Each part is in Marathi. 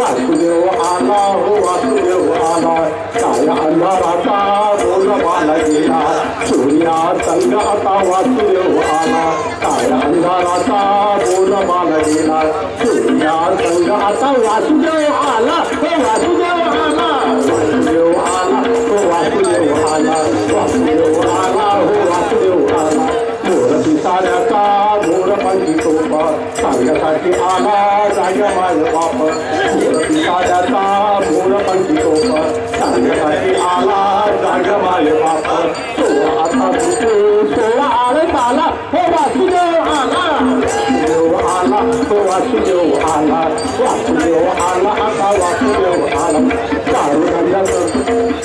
वासुदेव आला हो वासुदेव आला काळ्या अंधाराचा बोलबाला गेला सूर्या संग आता वासुदेव आला काळ्या अंधाराचा बोलबाला गेला सूर्या संग आता वासुदेव आला हो वासुदेव आला वासुदेव आला हो वासुदेव आला वासुदेव आला हो वासुदेव आला मोर पिसाऱ्याचा मोर पंखी टोपा सांगण्यासाठी आला जाग्या माझ बाप मोर पिसाऱ्याचा मोर पंखी टोपा सांगण्यासाठी आला जाग्या माझ बाप तो आता सोळा आळत आला हो वासुदेव आला वासुदेव आला हो वासुदेव आला वासुदेव आला आता वासुदेव आला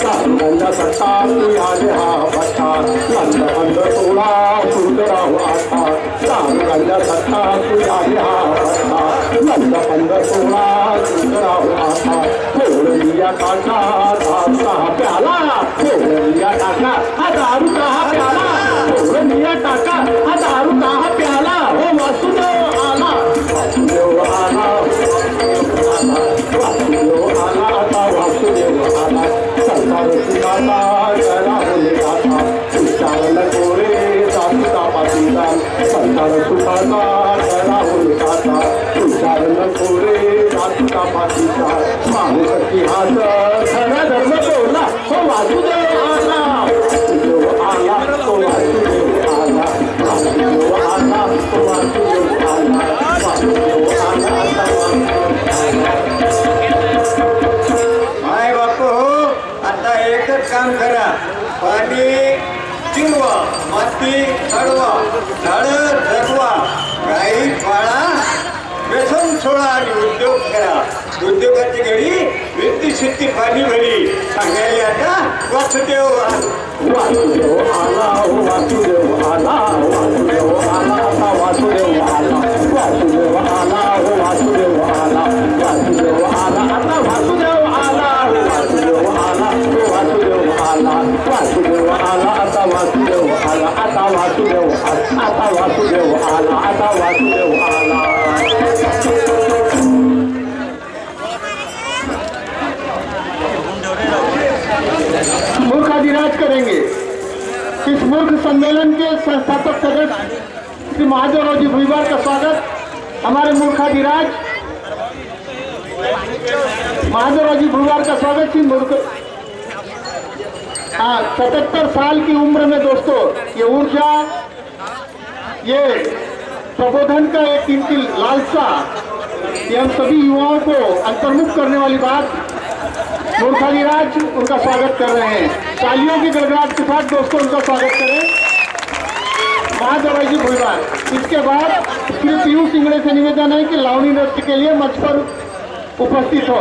चारुगंधा सत्ता तू आले हा भट्टा लंड बंद सोळा सुंदराव आता चारुगंधा सत्ता तू आले हा भट्टा लंड बंद सोळा सुंदराव आता फोडलिया टाका दारूचा प्याला फोडलिया टाका हा दारूचा प्याला फोडलिया टाका हा दारूचा प्याला हो वासुदेव आला वासुदेव आला वासुदेव आला आता वासुदेव आला संसार सुखाचा जरा बोले आता उच्चारण कोरे जातीचा पातीचा संसार सुखाचा जरा बोले आता उच्चारण कोरे जातीचा पातीचा माणूस इतिहास खरा धर्म बोलला हो वासुदेव आला वासुदेव आला तो वासुदेव आला वासुदेव आला तो वासुदेव आला वासुदेव आला माय बापू आता एकच काम करा पाणी चिरवा माती चढवा झाडं जगवा गाई पाळा व्यसन सोडा आणि उद्योग करा उद्योगाची घडी वृत्ती सिद्धी पाणी भरी सांगायला आता वासुदेव वासुदेव आला हो वासुदेव आला वासुदेव आला आता वासुदेव आला वासुदेव आला हो वासुदेव आला वासुदेव आला आता वासुदेव आला वासुदेव आला हो वासुदेव आला वासुदेव आला आता वासुदेव आला आता वासुदेव आता वासुदेव आला आता वासुदेव आला मूर्खाधिराज करेंगे। इस मूर्ख सम्मेलन के संस्थापक सदस्य श्री महादेवराव जी भुईवार का स्वागत। हमारे मूर्खाधिराज महादेवराव जी भुईवार का स्वागत। श्री मूर्ख 77 साल की उम्र में दोस्तों ये ऊर्जा, ये प्रबोधन का एक इनकी लालसा, ये हम सभी युवाओं को अंतर्मुख करने वाली बात मूर्खाधिराज उनका स्वागत कर रहे हैं। तालियों की गड़गड़ाहट के साथ दोस्तों उनका स्वागत करें महादेवराव जी भुईवार। इसके बाद श्री पीयूष सिंगड़े से निवेदन है कि लावणी नृत्य के लिए मंच पर उपस्थित हो।